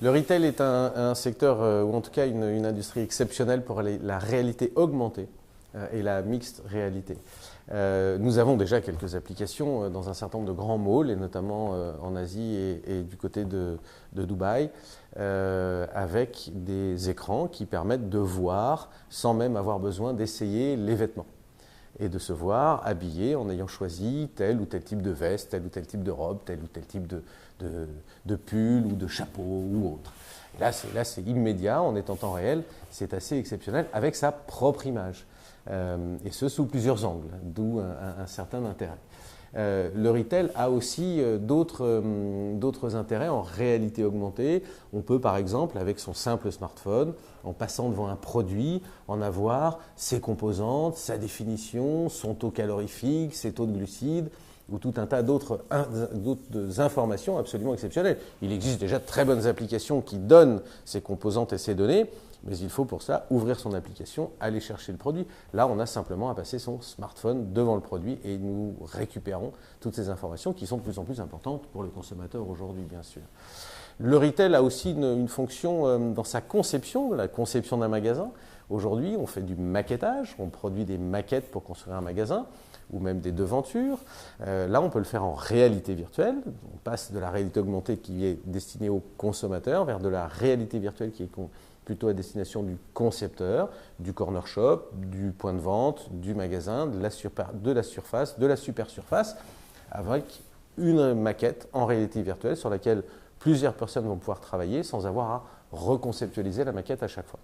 Le retail est un secteur, ou en tout cas une industrie exceptionnelle pour la réalité augmentée et la mixte réalité. Nous avons déjà quelques applications dans un certain nombre de grands malls, et notamment en Asie et du côté de Dubaï, avec des écrans qui permettent de voir sans même avoir besoin d'essayer les vêtements et de se voir habillé en ayant choisi tel ou tel type de veste, tel ou tel type de robe, tel ou tel type de pull ou de chapeau ou autre. Et là, c'est immédiat, on est en temps réel, c'est assez exceptionnel, avec sa propre image. Et ce, sous plusieurs angles, d'où un certain intérêt. Le retail a aussi d'autres intérêts en réalité augmentée. On peut par exemple, avec son simple smartphone, en passant devant un produit, en avoir ses composantes, sa définition, son taux calorifique, ses taux de glucides, ou tout un tas d'autres informations absolument exceptionnelles. Il existe déjà de très bonnes applications qui donnent ces composantes et ces données, mais il faut pour ça ouvrir son application, aller chercher le produit. Là, on a simplement à passer son smartphone devant le produit et nous récupérons toutes ces informations qui sont de plus en plus importantes pour le consommateur aujourd'hui, bien sûr. Le retail a aussi une fonction dans sa conception, la conception d'un magasin. Aujourd'hui, on fait du maquettage, on produit des maquettes pour construire un magasin, ou même des devantures. Là, on peut le faire en réalité virtuelle. On passe de la réalité augmentée qui est destinée aux consommateurs vers de la réalité virtuelle qui est plutôt à destination du concepteur, du corner shop, du point de vente, du magasin, de la surface, de la super surface, avec une maquette en réalité virtuelle sur laquelle plusieurs personnes vont pouvoir travailler sans avoir à reconceptualiser la maquette à chaque fois.